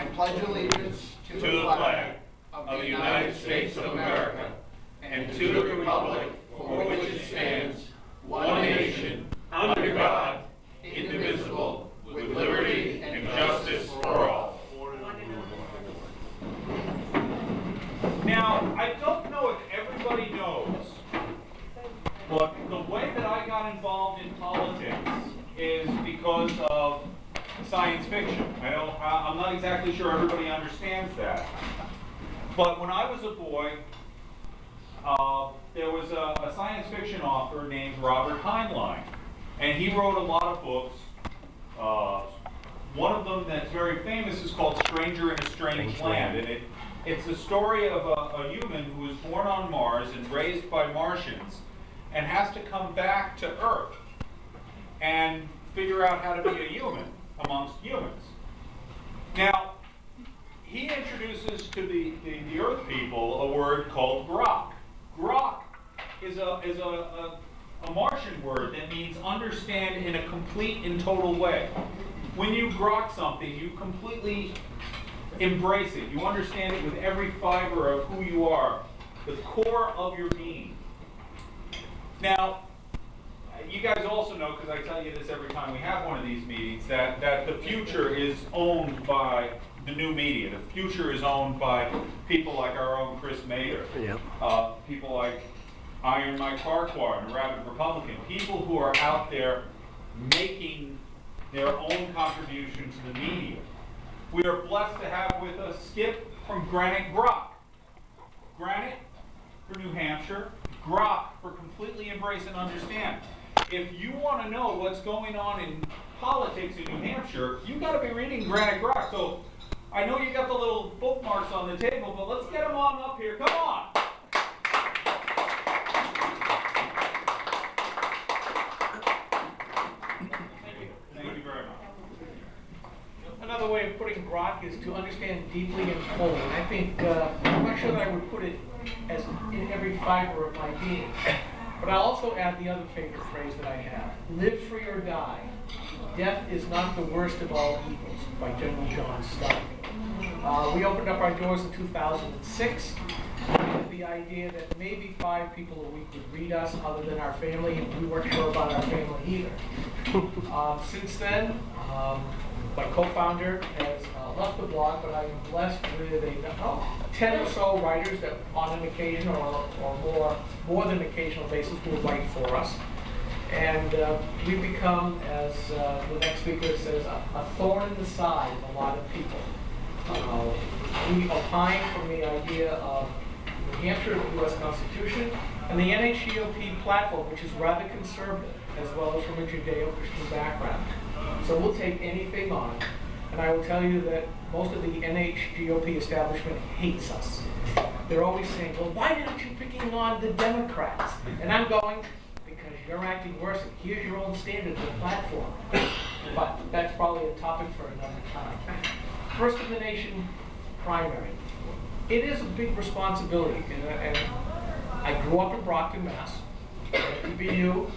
I pledge allegiance to the flag of the United States of America and to the republic for which it stands, one nation, under God, indivisible, with liberty and justice for all. Now, I don't know if everybody knows, but the way that I got involved in politics is because of science fiction. I'm not exactly sure everybody understands that. But when I was a boy, there was a science fiction author named Robert Heinlein, and he wrote a lot of books. One of them that's very famous is called Stranger in a Strange Land, and it's the story of a human who was born on Mars and raised by Martians and has to come back to Earth and figure out how to be a human amongst humans. Now, he introduces to the Earth people a word called Grok. Grok is a Martian word that means understand in a complete and total way. When you grok something, you completely embrace it. You understand it with every fiber of who you are, the core of your being. Now, you guys also know, because I tell you this every time we have one of these meetings, that the future is owned by the new media. The future is owned by people like our own Chris Mayer, people like Iron Mike Farquhar and Rabid Republican, people who are out there making their own contribution to the media. We are blessed to have with us Skip from Granite Grok. Granite for New Hampshire, Grok for completely embrace and understand. If you want to know what's going on in politics in New Hampshire, you've got to be reading Granite Grok. So I know you got the little bookmarks on the table, but let's get them on up here. Come on. Thank you very much. Another way of putting Grok is to understand deeply and fully. And I think, I'm not sure that I would put it as in every fiber of my being. But I'll also add the other favorite phrase that I have. Live free or die. Death is not the worst of all evils, by General John Stark. We opened up our doors in 2006 with the idea that maybe 5 people a week would read us other than our family, and we weren't sure about our family either. Since then, my co-founder has left the blog, but I am blessed with 10 or so writers that on an occasion or more than occasional basis will write for us. And we've become, as the next speaker says, a thorn in the side of a lot of people. We opine from the idea of New Hampshire, the U.S. Constitution, and the NHGOP platform, which is rather conservative, as well as from a Judeo-Christian background. So we'll take anything on. And I will tell you that most of the NHGOP establishment hates us. They're always saying, well, why aren't you picking on the Democrats? And I'm going, because you're acting worse, and here's your own standards and platform. But that's probably a topic for another time. First in the nation primary. It is a big responsibility. And I grew up in Brockton, Mass. At TBU,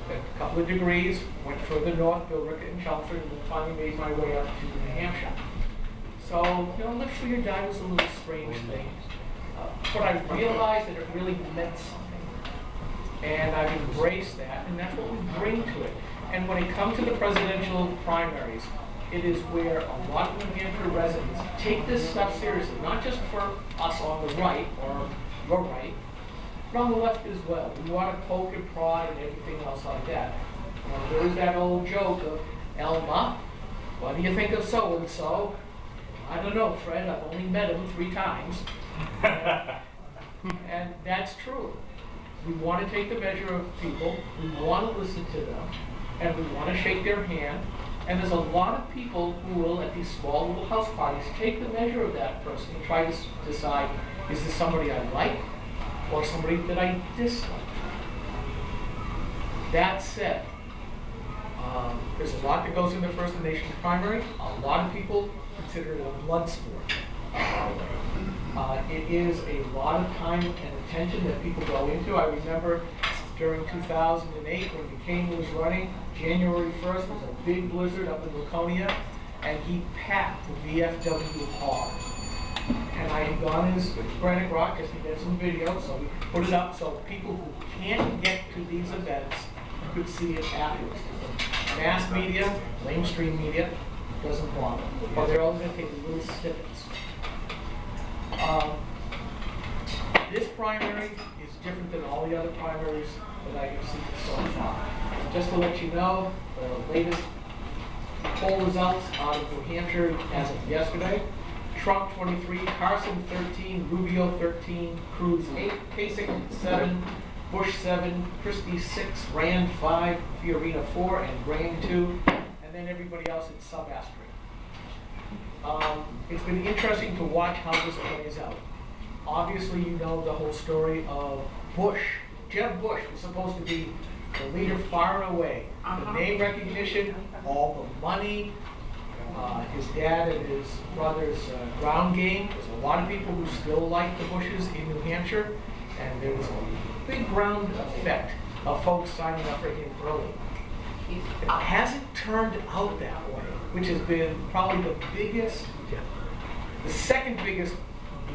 a couple of degrees, went further north, Billerica and Chelmsford, and then finally made my way up to New Hampshire. So, live free or die was a little strange thing. But I realized that it really meant something. And I've embraced that, and that's what we bring to it. And when it comes to the presidential primaries, it is where a lot of New Hampshire residents take this stuff seriously, not just for us on the right, or your right, but on the left as well. We want to poke and prod and everything else like that. There is that old joke of, Elma, what do you think of so-and-so? I don't know, Fred, I've only met him 3 times. And that's true. We want to take the measure of people, we want to listen to them, and we want to shake their hand. And there's a lot of people who will, at these small little house parties, take the measure of that person and try to decide, is this somebody I like or somebody that I dislike? That said, there's a lot that goes into First in the Nation primary. A lot of people consider it a blood sport. It is a lot of time and attention that people go into. I remember during 2008 when McCain was running, January 1st was a big blizzard up in Laconia, and he packed the VFW hard. And I had gone as Granite Rock, just to get some video, so we put it up so people who can't get to these events could see it afterwards. Mass media, mainstream media, doesn't bother. Or they're only going to take little snippets. This primary is different than all the other primaries that I have seen so far. Just to let you know, the latest poll results out of New Hampshire as of yesterday. Trump 23, Carson 13, Rubio 13, Cruz 8, Kasich 7, Bush 7, Christie 6, Rand 5, Fiorina 4, and Graham 2, and then everybody else in sub-asterisk. It's been interesting to watch how this plays out. Obviously, you know the whole story of Bush. Jeb Bush was supposed to be the leader far and away. The name recognition, all the money, his dad and his brother's ground game. There's a lot of people who still like the Bushes in New Hampshire, and there was a big ground effect of folks signing up for him early. It hasn't turned out that way, which has been probably the biggest, the second biggest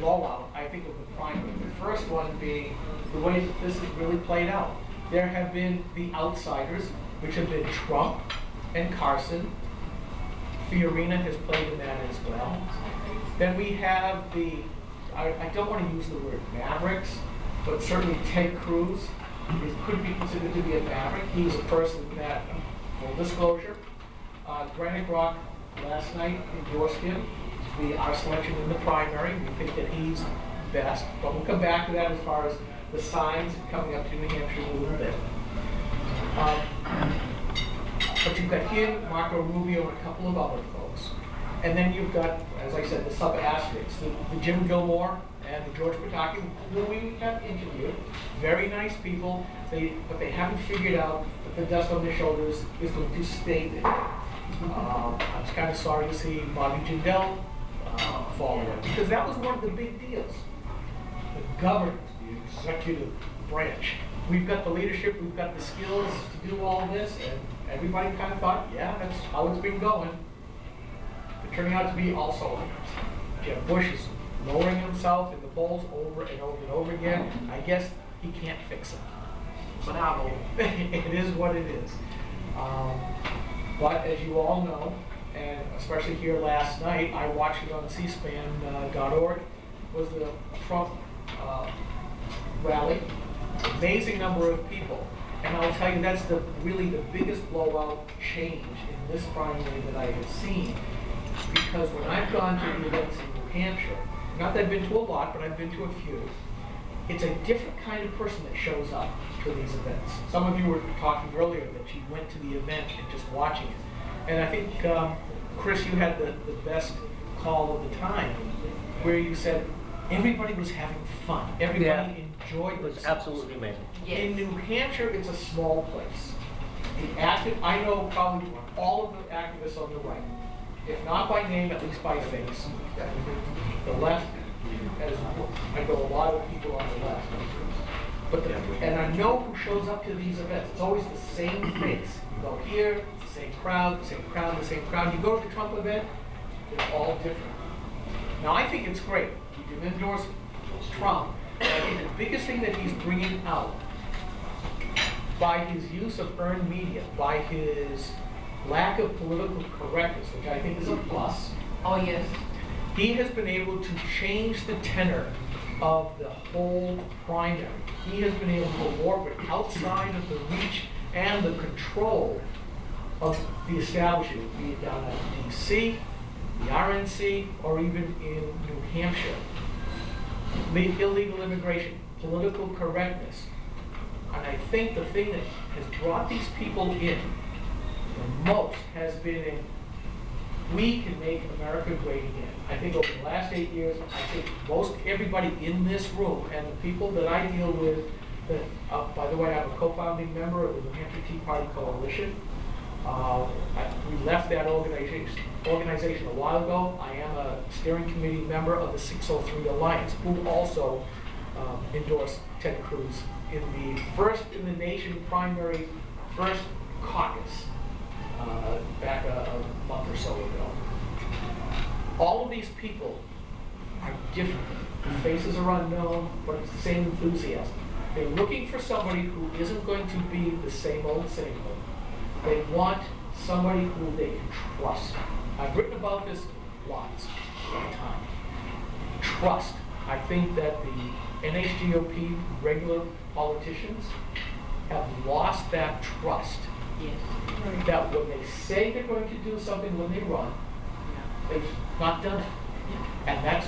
blowout, I think, of the primary. The first one being the way that this has really played out. There have been the outsiders, which have been Trump and Carson. Fiorina has played in that as well. Then we have the, I don't want to use the word mavericks, but certainly Ted Cruz could be considered to be a maverick. He's a person that, full disclosure, Granite Rock last night endorsed him to be our selection in the primary. We think that he's best, but we'll come back to that as far as the signs coming up to New Hampshire in a little bit. But you've got him, Marco Rubio, and a couple of other folks. And then you've got, as I said, the sub-asterisks, the Jim Gilmore and the George Pataki, who we have interviewed. Very nice people, but they haven't figured out that the dust on their shoulders is going to stay there. I was kind of sorry to see Bobby Jindal fall in, because that was one of the big deals. The government, the executive branch. We've got the leadership, we've got the skills to do all this, and everybody kind of thought, yeah, that's how it's been going. It turned out to be also Jeb Bush is lowering himself in the polls over and over and over again. I guess he can't fix it. Bravo. It is what it is. But as you all know, and especially here last night, I watched it on cspan.org, was the Trump rally. Amazing number of people. And I'll tell you, that's really the biggest blowout change in this primary that I have seen. Because when I've gone to the events in New Hampshire, not that I've been to a lot, but I've been to a few, it's a different kind of person that shows up to these events. Some of you were talking earlier that you went to the event and just watching it. And I think, Chris, you had the best call of the time, where you said everybody was having fun. Everybody enjoyed themselves. It was absolutely amazing. Yes. In New Hampshire, it's a small place. I know probably all of the activists on the right, if not by name, at least by face. The left, as I know a lot of people on the left. And I know who shows up to these events. It's always the same face. You go here, it's the same crowd, the same crowd, the same crowd. You go to the Trump event, it's all different. Now, I think it's great. You can endorse Trump. But I think the biggest thing that he's bringing out, by his use of earned media, by his lack of political correctness, which I think is a plus. Oh, yes. He has been able to change the tenor of the whole primary. He has been able to work outside of the reach and the control of the establishment, be it down at DC, the RNC, or even in New Hampshire. Illegal immigration, political correctness. And I think the thing that has brought these people in the most has been we can make America great again. I think over the last 8 years, I think most everybody in this room and the people that I deal with, by the way, I'm a co-founding member of the New Hampshire Tea Party Coalition. We left that organization a while ago. I am a steering committee member of the 603 Alliance, who also endorsed Ted Cruz in the first in the nation primary, first caucus back a month or so ago. All of these people are different. The faces are unknown, but it's the same enthusiasm. They're looking for somebody who isn't going to be the same old, same old. They want somebody who they can trust. I've written about this lots of time. Trust. I think that the NHGOP regular politicians have lost that trust. Yes. That when they say they're going to do something when they run, they've not done it. And that's,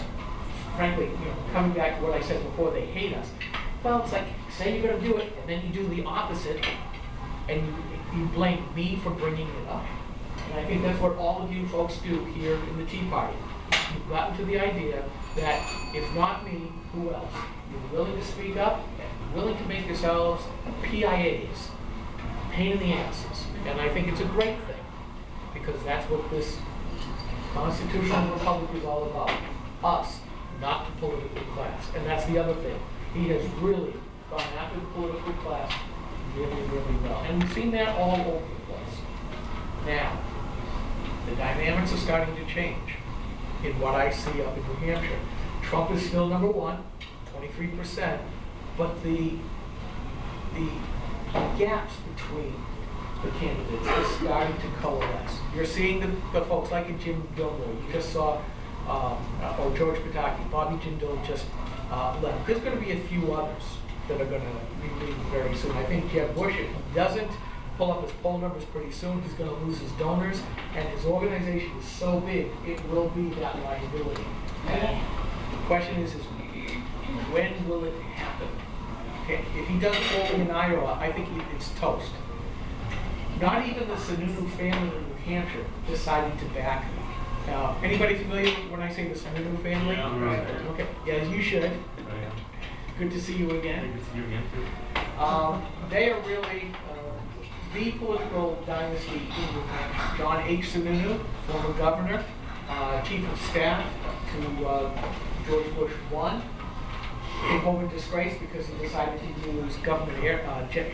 frankly, coming back to what I said before, they hate us. Well, it's like, say you're going to do it, and then you do the opposite, and you blame me for bringing it up. And I think that's what all of you folks do here in the Tea Party. You've gotten to the idea that if not me, who else? You're willing to speak up, and willing to make yourselves PIAs, pain in the asses. And I think it's a great thing, because that's what this constitutional republic is all about. Us, not the political class. And that's the other thing. He has really gone after the political class really, really well. And we've seen that all over the place. Now, the dynamics are starting to change in what I see up in New Hampshire. Trump is still number one, 23%, but the gaps between the candidates is starting to coalesce. You're seeing the folks like a Jim Gilmore. You just saw, or George Pataki, Bobby Jindal just left. There's going to be a few others that are going to be leaving very soon. I think Jeb Bush, if he doesn't pull up his poll numbers pretty soon, he's going to lose his donors, and his organization is so big, it will be that liability. And the question is when will it happen? Okay, if he doesn't pull in Iowa, I think it's toast. Not even the Sununu family in New Hampshire decided to back him. Anybody familiar when I say the Sununu family? Yeah, right. Okay, yeah, you should. Right. Good to see you again. Good to see you again too. They are really the political dynasty in New Hampshire. John H. Sununu, former governor, chief of staff to George Bush I, came over in disgrace because he decided to use government jet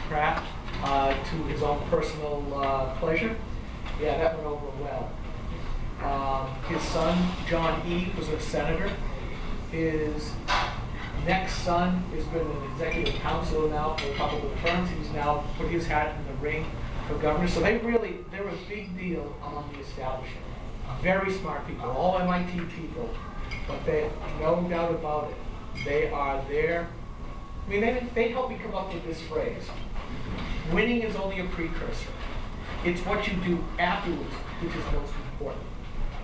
craft to his own personal pleasure. Yeah, that went over well. His son, John E., was a senator. His next son has been an executive counselor now for a couple of terms. He's now put his hat in the ring for governor. So they're a big deal among the establishment. Very smart people, all MIT people, but they, no doubt about it, they are there. I mean, they helped me come up with this phrase. Winning is only a precursor. It's what you do afterwards which is most important.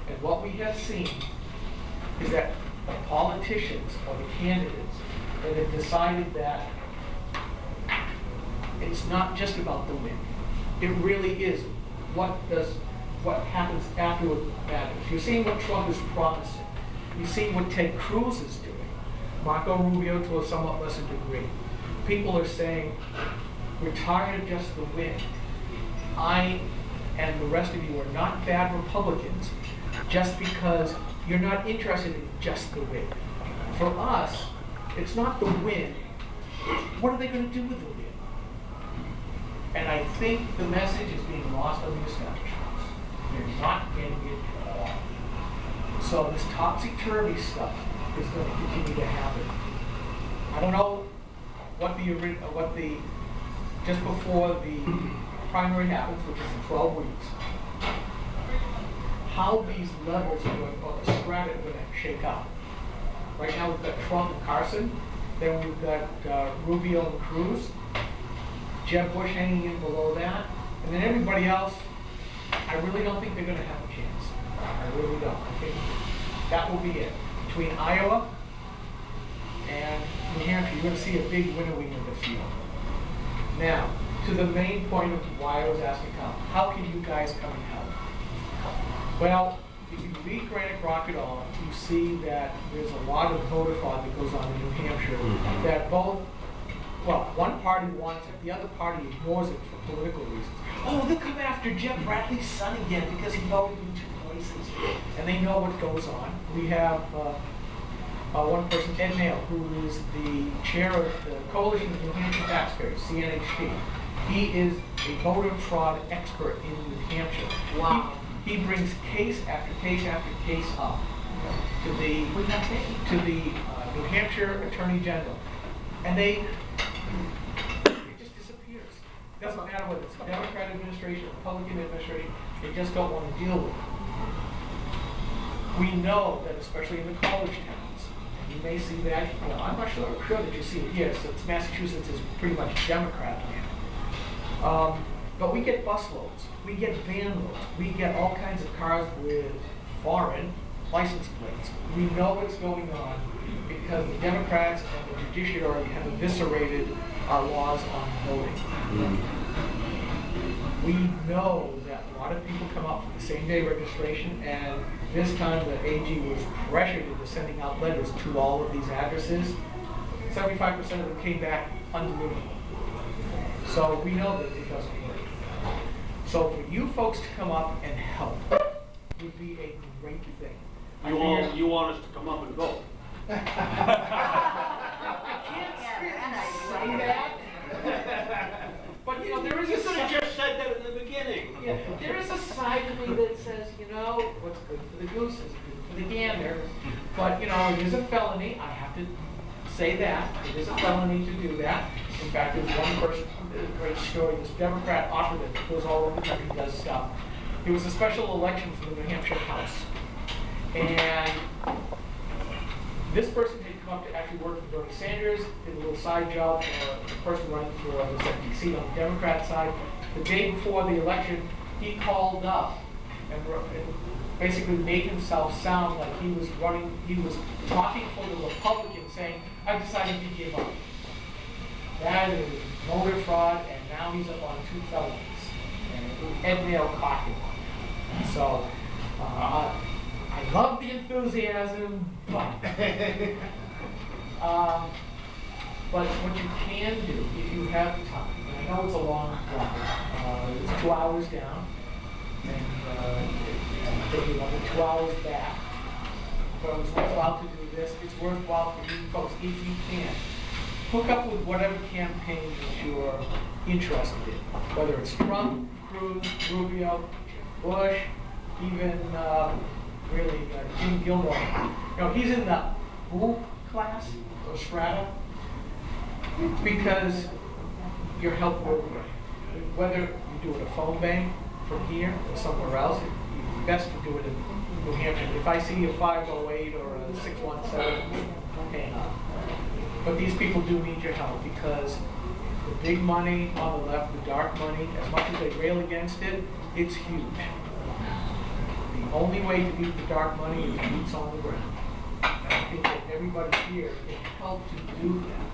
And what we have seen is that the politicians or the candidates that have decided that it's not just about the win. It really is what happens afterward matters. You're seeing what Trump is promising. You're seeing what Ted Cruz is doing. Marco Rubio to a somewhat lesser degree. People are saying, we're tired of just the win. I and the rest of you are not bad Republicans just because you're not interested in just the win. For us, it's not the win. What are they going to do with the win? And I think the message is being lost on the establishments. They're not getting it at all. So this topsy-turvy stuff is going to continue to happen. I don't know just before the primary happens, which is in 12 weeks, how these levels are going, or the strata are going to shake out. Right now we've got Trump and Carson, then we've got Rubio and Cruz, Jeb Bush hanging in below that, and then everybody else, I really don't think they're going to have a chance. I really don't. I think that will be it. Between Iowa and New Hampshire, you're going to see a big winnowing of the field. Now, to the main point of why I was asking how can you guys come and help? Well, if you read Granite, Grok at all, you see that there's a lot of voter fraud that goes on in New Hampshire that both, well, one party wants it, the other party ignores it for political reasons. Oh, they'll come after Jeff Bradley's son again because he voted in 2 places. And they know what goes on. We have one person, Ed Mail, who is the chair of the Coalition of New Hampshire Taxpayers, CNHT. He is a voter fraud expert in New Hampshire. Wow. he brings case after case after case up to the New Hampshire Attorney General, and it just disappears. Doesn't matter whether it's a Democrat administration, Republican administration, they just don't want to deal with it. We know that, especially in the college towns, and you may see that. Well, I'm not sure that you see it here. So Massachusetts is pretty much Democrat land. But we get busloads, we get van loads, we get all kinds of cars with foreign license plates. We know what's going on because the Democrats and the judiciary have eviscerated our laws on voting. We know that a lot of people come up for the same day registration, and this time the AG was pressured into sending out letters to all of these addresses. 75% of them came back undeliverable. So we know that it doesn't work. So for you folks to come up and help would be a great thing. You want us to come up and vote? I can't say that. But you know, there is You a could have just said that in the beginning. Yeah, there is a side to me that says, you know, what's good for the goose is good for the gander. But you know, it is a felony. I have to say that. It is a felony to do that. In fact, there's one person, a great story, this Democrat operative that goes all over the country and does stuff. It was a special election for the New Hampshire House. And this person had come up to actually work with Bernie Sanders, did a little side job for the person running for the second seat on the Democrat side. The day before the election, he called up and basically made himself sound like he was talking for the Republicans, saying, I decided to give up. That is voter fraud, and now he's up on 2 felonies. And Ed Mail caught him on that. So, I love the enthusiasm, but but what you can do, if you have time, and I know it's a long drive, it's 2 hours down, and taking another 2 hours back, but it's worthwhile to do this. It's worthwhile for you folks, if you can, hook up with whatever campaign that you're interested in, whether it's Trump, Cruz, Rubio, Bush, even really Jim Gilmore. You know, he's in the group class or strata because your help will work. Whether you do it a phone bank from here or somewhere else, it's best to do it in New Hampshire. If I see a 508 or a 617, hang on. But these people do need your help because the big money on the left, the dark money, as much as they rail against it, it's huge. The only way to beat the dark money is boots on the ground. And I think that everybody here can help to do that.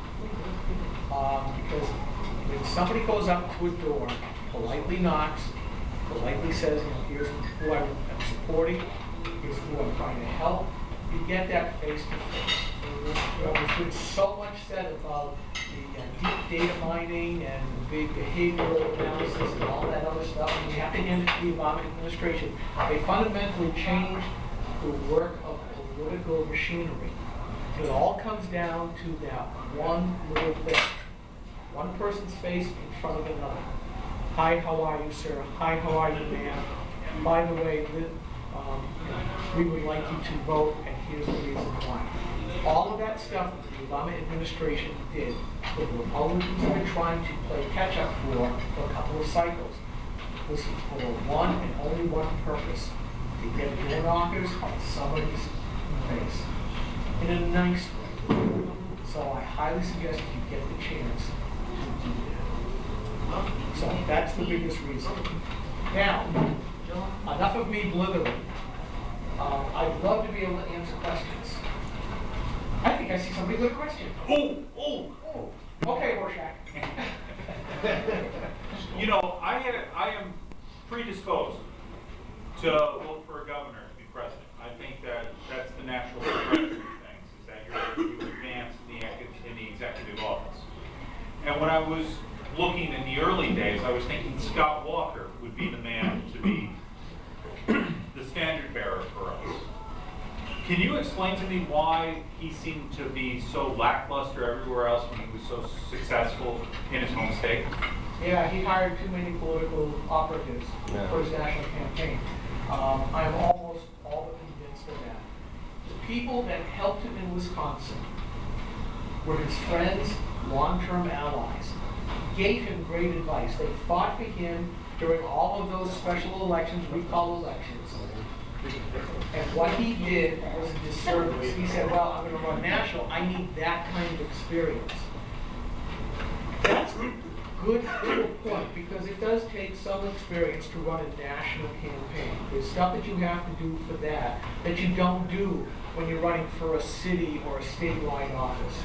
Because when somebody goes up to a door, politely knocks, politely says, you know, here's who I'm supporting, here's who I'm trying to help, you get that face to face. You know, there's been so much said about the deep data mining and the big behavioral analysis and all that other stuff, and you have to hand it to the Obama administration. They fundamentally changed the work of political machinery. It all comes down to that one little thing. One person's face in front of another. Hi, how are you, sir? Hi, how are you, ma'am? By the way, we would like you to vote, and here's the reason why. All of that stuff that the Obama administration did, that the Republicans have been trying to play catch-up for a couple of cycles, was for one and only one purpose: to get door knockers on somebody's face in a nice way. So I highly suggest you get the chance to do that. So that's the biggest reason. Now, enough of me blithering. I'd love to be able to answer questions. I think I see somebody with a question. Oh. Okay, Rorschach. You know, I am predisposed to vote for a governor to be president. I think that that's the natural progression of things, is that you advance in the executive office. And when I was looking in the early days, I was thinking Scott Walker would be the man to be the standard bearer for us. Can you explain to me why he seemed to be so lackluster everywhere else when he was so successful in his home state? Yeah, he hired too many political operatives for his national campaign. I'm almost all but convinced of that. The people that helped him in Wisconsin were his friends, long-term allies, gave him great advice. They fought for him during all of those special elections, recall elections. And what he did was a disservice. He said, well, I'm going to run national. I need that kind of experience. That's a good little point, because it does take some experience to run a national campaign. There's stuff that you have to do for that you don't do when you're running for a city or a statewide office.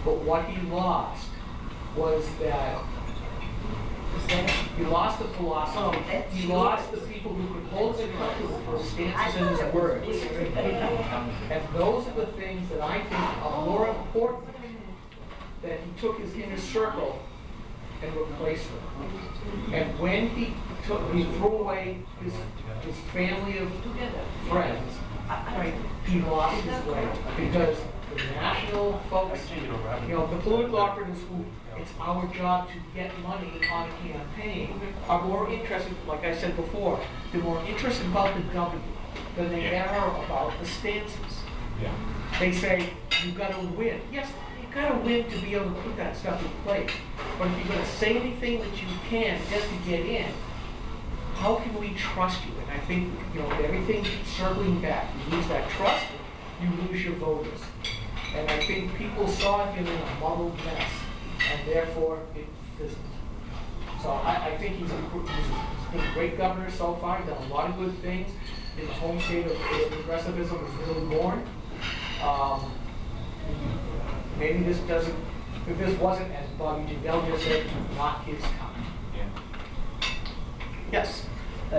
But what he lost was that he lost the philosophy. He lost the people who could hold him accountable for his stances and his words. And those are the things that I think are more important, that he took his inner circle and replaced them. And when he threw away his family of friends, he lost his way. Because the national folks, the political operatives who it's our job to get money on a campaign are more interested, like I said before, they're more interested about the W than they are about the stances. Yeah. They say, you've got to win. Yes, you've got to win to be able to put that stuff in place. But if you're going to say anything that you can just to get in, how can we trust you? And I think, everything circling back, you lose that trust, you lose your voters. And I think people saw him in a muddled mess, and therefore it fizzled. So I think he's been a great governor so far. He's done a lot of good things. In the home state of progressivism was really born. Maybe if this wasn't, as Bobby Jindal just said, not his time. Yeah. Yes.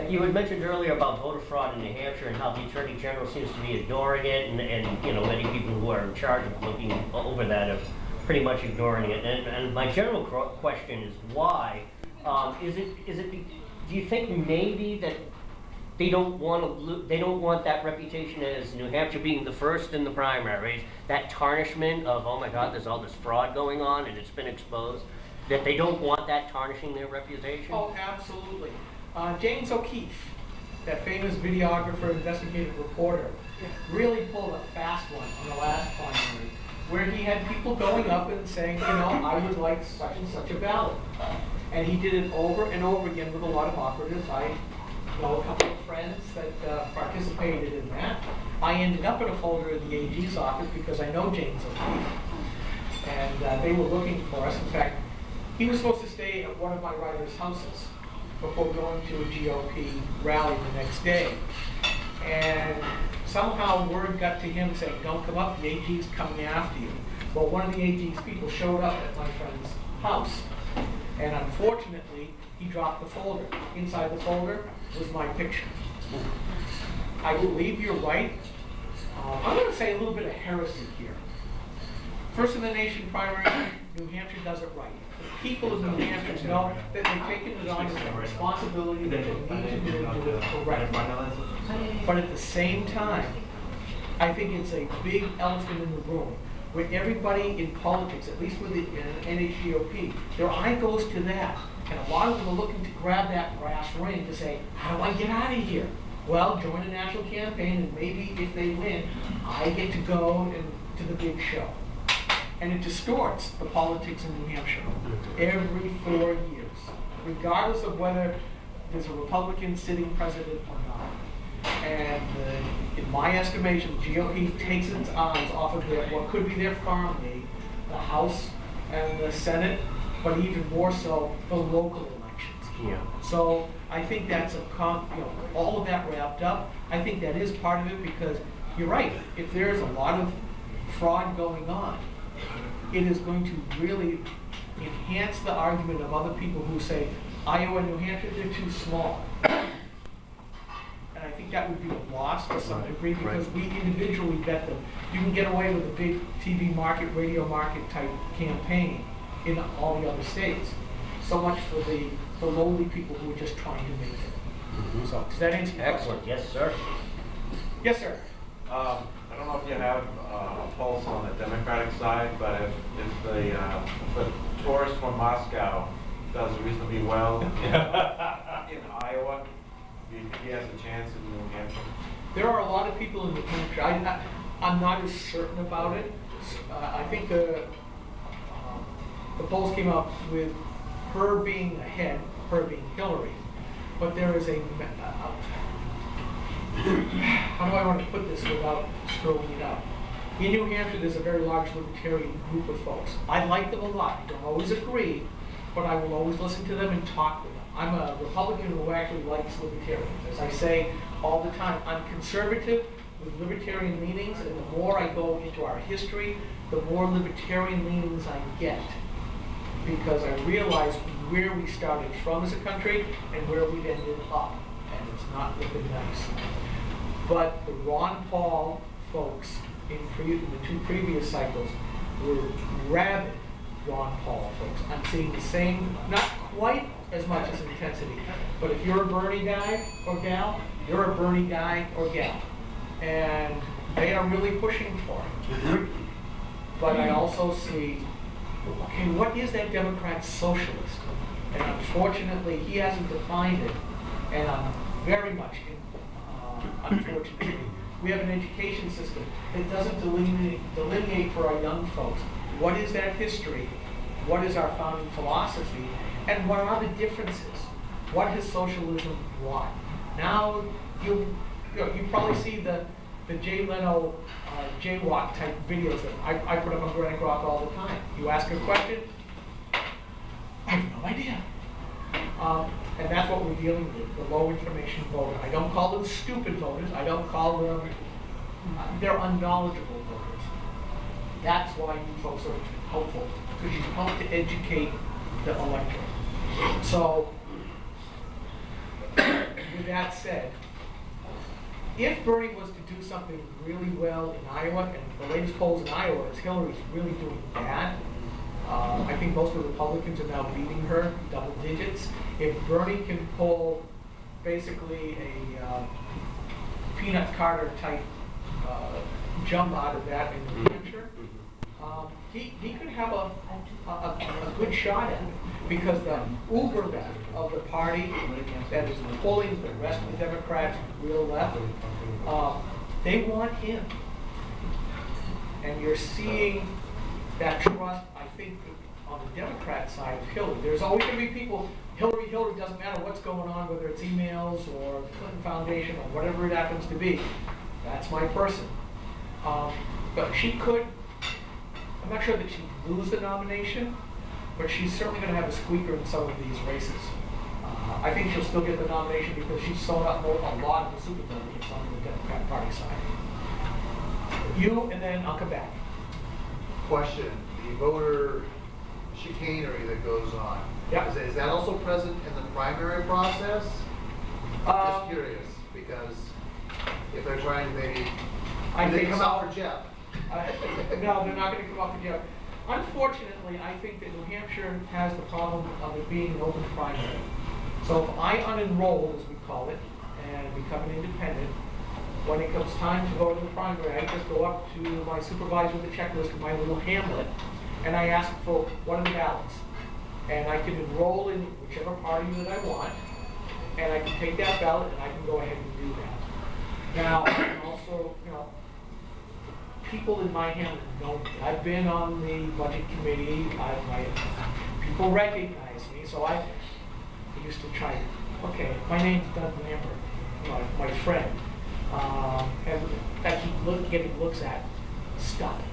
You had mentioned earlier about voter fraud in New Hampshire and how the Attorney General seems to be ignoring it, and many people who are in charge of looking over that are pretty much ignoring it. And my general question is why? Do you think maybe that they don't want that reputation as New Hampshire being the first in the primaries, that tarnishment of, oh my God, there's all this fraud going on and it's been exposed, that they don't want that tarnishing their reputation? Oh, absolutely. James O'Keefe, that famous videographer, investigative reporter, really pulled a fast one on the last primary, where he had people going up and saying, I would like such and such a ballot. And he did it over and over again with a lot of operatives. I know a couple of friends that participated in that. I ended up in a folder in the AG's office because I know James O'Keefe. And they were looking for us. In fact, he was supposed to stay at one of my writers' houses before going to a GOP rally the next day. And somehow word got to him saying, don't come up, the AG's coming after you. Well, one of the AG's people showed up at my friend's house. And unfortunately, he dropped the folder. Inside the folder was my picture. I believe you're right. I'm going to say a little bit of heresy here. First in the nation primary, New Hampshire does it right. The people of New Hampshire know that they've taken it on as a responsibility that they need to do it correctly. But at the same time, I think it's a big elephant in the room where everybody in politics, at least with the NHGOP, their eye goes to that. And a lot of them are looking to grab that brass ring to say, how do I get out of here? Well, join a national campaign, and maybe if they win, I get to go to the big show. And it distorts the politics in New Hampshire every 4 years, regardless of whether there's a Republican sitting president or not. And in my estimation, the GOP takes its eyes off of what could be their farm league, the House and the Senate, but even more so, the local elections. Yeah. So I think that's all of that wrapped up. I think that is part of it, because you're right. If there's a lot of fraud going on, it is going to really enhance the argument of other people who say, Iowa and New Hampshire, they're too small. And I think that would be a loss to some degree, because we individually vet them. You can get away with a big TV market, radio market type campaign in all the other states. So much for the lowly people who are just trying to make it. So, does that answer your question? Excellent. Yes, sir. Yes, sir. I don't know if you have a pulse on the Democratic side, but if the tourist from Moscow does reasonably well in Iowa, Do you think he has a chance in New Hampshire? There are a lot of people in New Hampshire. I'm not as certain about it. I think the polls came out with her being ahead, her being Hillary. But there is how do I want to put this without screwing it up? In New Hampshire, there's a very large libertarian group of folks. I like them a lot. I don't always agree, but I will always listen to them and talk with them. I'm a Republican who actually likes libertarians. As I say all the time, I'm conservative with libertarian leanings, and the more I go into our history, the more libertarian leanings I get. Because I realize where we started from as a country and where we've ended up, and it's not looking nice. But the Ron Paul folks in the two previous cycles were rabid Ron Paul folks. I'm seeing the same, not quite as much as intensity, but if you're a Bernie guy or gal, you're a Bernie guy or gal. And they are really pushing for it. But I also see, okay, what is that Democrat socialist? And unfortunately, he hasn't defined it, and I'm very much, unfortunately, we have an education system that doesn't delineate for our young folks what is that history, what is our founding philosophy, and what are the differences. What has socialism brought? Now, you probably see the Jay Leno jaywalk type videos that I put up on Granite Grok all the time. You ask a question, I have no idea. And that's what we're dealing with, the low information voter. I don't call them stupid voters. I don't call them, they're unknowledgeable voters. That's why you folks are helpful, because you help to educate the electorate. So, with that said, if Bernie was to do something really well in Iowa, and the latest polls in Iowa is Hillary's really doing bad, I think most of the Republicans are now beating her double digits. If Bernie can pull basically a Peanut Carter type jump out of that in New Hampshire, he could have a good shot at it, because the uber left of the party that is pulling the rest of the Democrats real left, they want him. And you're seeing that trust, I think, on the Democrat side of Hillary. There's always going to be people, Hillary, doesn't matter what's going on, whether it's emails or the Clinton Foundation or whatever it happens to be. That's my person. But she could, I'm not sure that she'd lose the nomination, but she's certainly going to have a squeaker in some of these races. I think she'll still get the nomination because she's sold out a lot of the super delegates on the Democrat Party side. You, and then I'll come back. Question, the voter chicanery that goes on. Yep. Is that also present in the primary process? I'm just curious, because if they're trying to maybe, they come out for Jeff. No, they're not going to come out for Jeff. Unfortunately, I think that New Hampshire has the problem of it being an open primary. So if I unenroll, as we call it, and become an independent, when it comes time to go to the primary, I just go up to my supervisor with the checklist in my little hamlet, and I ask for what are the ballots. And I can enroll in whichever party that I want, and I can take that ballot and I can go ahead and do that. Now, I can also, people in my hamlet know me. I've been on the budget committee. People recognize me, so I used to try. Okay, my name's Doug Lambert, my friend, and I keep getting looks at. Stop it.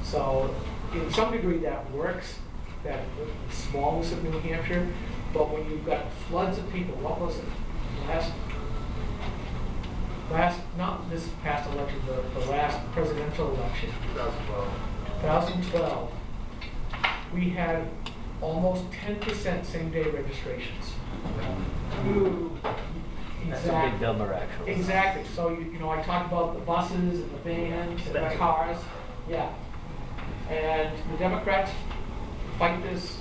So, in some degree, that works. That the smallness of New Hampshire, but when you've got floods of people, what was it? Not this past election, the last presidential election, 2012, we had almost 10% same-day registrations. That's a big number, actually. Exactly. So I talked about the buses and the vans and the cars. Yeah. And the Democrats fight this,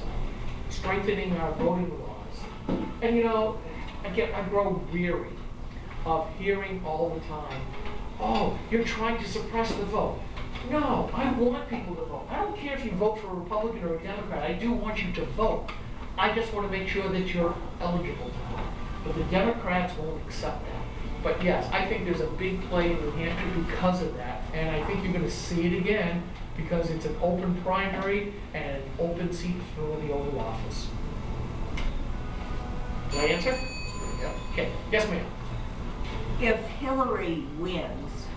strengthening our voting laws. And I grow weary of hearing all the time, oh, you're trying to suppress the vote. No, I want people to vote. I don't care if you vote for a Republican or a Democrat. I do want you to vote. I just want to make sure that you're eligible to vote. But the Democrats won't accept that. But yes, I think there's a big play in New Hampshire because of that, and I think you're gonna see it again because it's an open primary and an open seat for the Oval Office. Did I answer? Yep. Okay, yes ma'am. If Hillary wins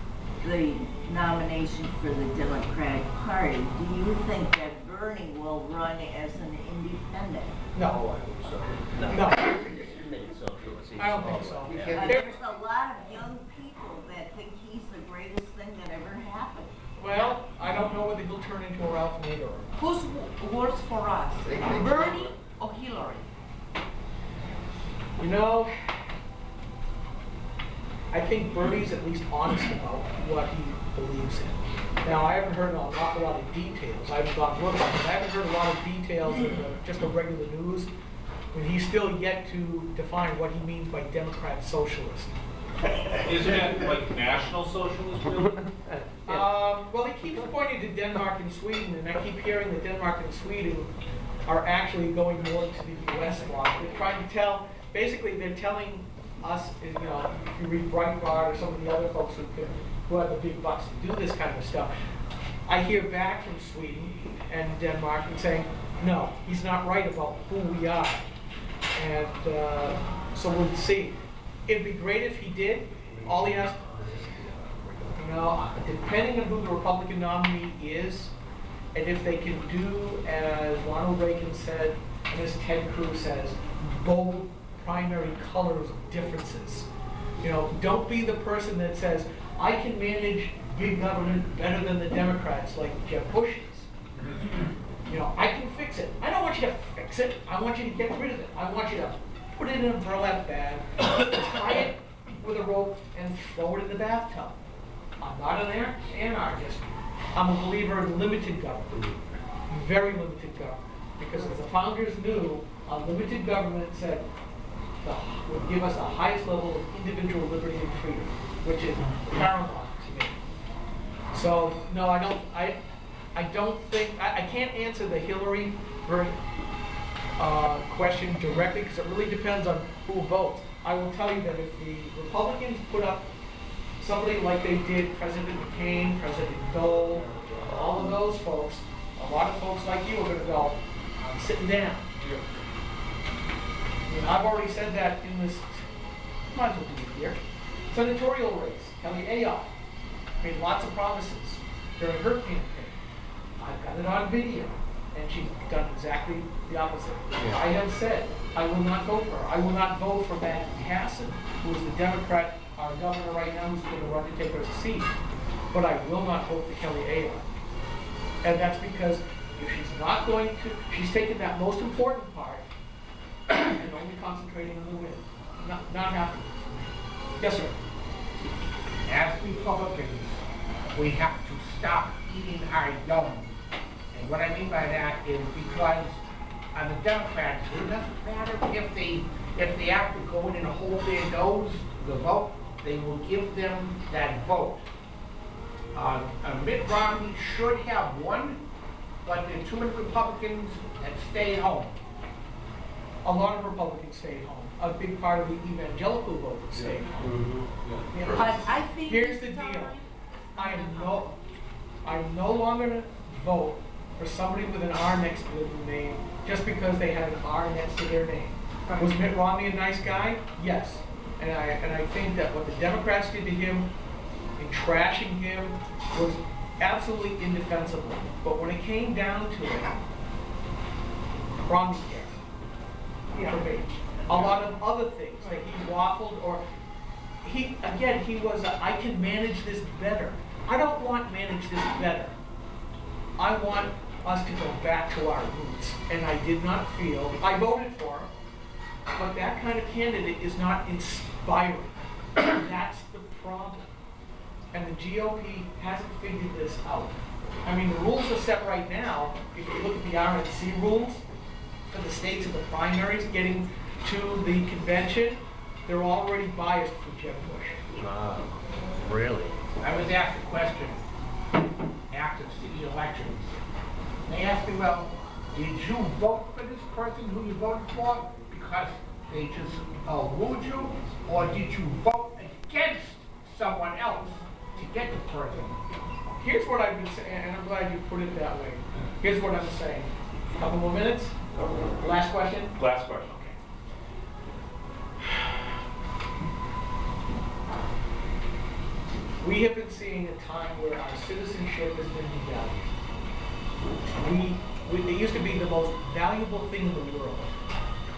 the nomination for the Democratic Party, do you think that Bernie will run as an independent? No. No. No, Admitted socialist. I don't think so. There's a lot of young people that think he's the greatest thing that ever happened. Well, I don't know whether he'll turn into a Ralph Nader. Who's worse for us, They- Bernie or Hillary? You know, I think Bernie's at least honest about what he believes in. Now, I haven't heard an awful lot of details. I haven't gone work on it. I haven't heard a lot of details of just the regular news. And he's still yet to define what he means by Democrat socialist. Isn't it like National Socialist, really? Well, he keeps pointing to Denmark and Sweden, and I keep hearing that Denmark and Sweden are actually going more to the U.S. bloc. They're trying to tell, basically, they're telling us, you know, if you read Breitbart or some of the other folks who have the big bucks to do this kind of stuff, I hear back from Sweden and Denmark and saying, no, he's not right about who we are. And so we'll see. It'd be great if he did. All he has, you know, depending on who the Republican nominee is, and if they can do, as Ronald Reagan said, and as Ted Cruz says, bold primary colors of differences. You know, don't be the person that says, I can manage big government better than the Democrats, like Jeb Bush is. You know, I can fix it. I don't want you to fix it. I want you to get rid of it. I want you to put it in a burlap bag, tie it with a rope, and throw it in the bathtub. I'm not an anarchist. I'm a believer in limited government, very limited government, because as the founders knew, a limited government said would give us the highest level of individual liberty and freedom, which is paramount to me. So no, I don't think I can't answer the Hillary question directly because it really depends on who votes. I will tell you that if the Republicans put up somebody like they did President McCain, President Dole, all of those folks, a lot of folks like you are going to go, I'm sitting down. I mean, I've already said that in this, might as well do it here, senatorial race. Kelly Ayotte made lots of promises during her campaign. I've got it on video, and she's done exactly the opposite. Yeah. I have said, I will not vote for her. I will not vote for Matthew Hassan, who is the Democrat, our governor right now, who's going to run to take her seat. But I will not vote for Kelly Ayotte. And that's because if she's not going to, she's taken that most important part and only concentrating on the win. Not happening. Yes, sir. As Republicans, we have to stop eating our young. And what I mean by that is because on the Democrats, it doesn't matter if they have to go in and hold their nose, the vote, they will give them that vote. Mitt Romney should have won, but there are too many Republicans that stay at home. A lot of Republicans stayed home. A big part of the evangelical vote stayed home. Yeah. But I think Here's the it's deal. time. I'm no longer going to vote for somebody with an R next to their name just because they had an R next to their name. Was Mitt Romney a nice guy? Yes. And I think that what the Democrats did to him in trashing him was absolutely indefensible. But when it came down to it, Romney cared. For me. A lot of other things that he waffled or he was I can manage this better. I don't want manage this better. I want us to go back to our roots. And I did not feel, I voted for him, but that kind of candidate is not inspiring. That's the problem. And the GOP hasn't figured this out. I mean, the rules are set right now. If you look at the RNC rules for the states in the primaries getting to the convention, they're already biased for Jeb Bush. Really? I was asked a question after the city elections. They asked me, well, did you vote for this person who you voted for because They just wooed you, or did you vote against someone else to get the person? Here's what I've been saying, and I'm glad you put it that way. Here's what I'm saying. Couple more minutes? Last question? Last question. We have been seeing a time where our citizenship has been devalued. It used to be the most valuable thing in the world.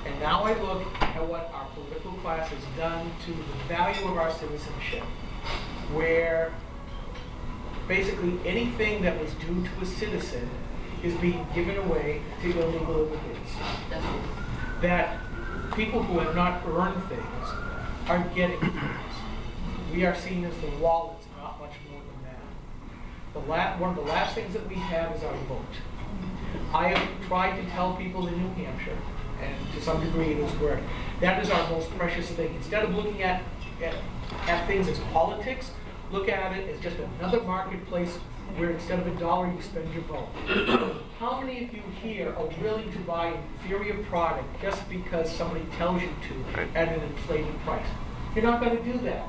And now I look at what our political class has done to the value of our citizenship, where basically anything that was due to a citizen is being given away to illegal immigrants. That people who have not earned things are getting things. We are seen as the wallets, not much more than that. One of the last things that we have is our vote. I have tried to tell people in New Hampshire, and to some degree it has worked, that is our most precious thing. Instead of looking at things as politics, look at it as just another marketplace where instead of $1 you spend your vote. How many of you here are willing to buy an inferior product just because somebody tells you to at an inflated price? You're not going to do that.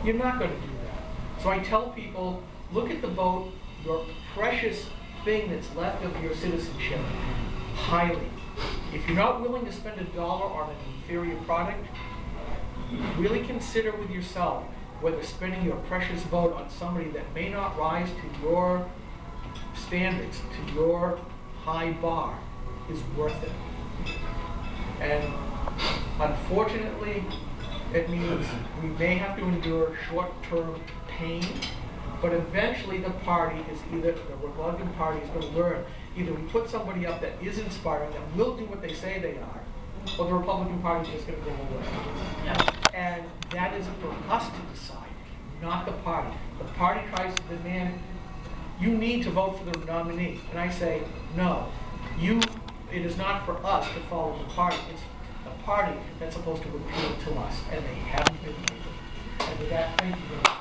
You're not going to do that. So I tell people, look at the vote, your precious thing that's left of your citizenship, highly. If you're not willing to spend $1 on an inferior product, really consider with yourself whether spending your precious vote on somebody that may not rise to your standards, to your high bar, is worth it. And unfortunately, it means we may have to endure short-term pain, but eventually the party is either, the Republican Party is going to learn, either we put somebody up that is inspiring, that will do what they say they are, or the Republican Party is just going to go away. Yeah. And that is for us to decide, not the party. The party tries to demand, you need to vote for the nominee. And I say, no, it is not for us to follow the party. It's the party that's supposed to appeal to us, and they haven't been able. And with that, thank you very much.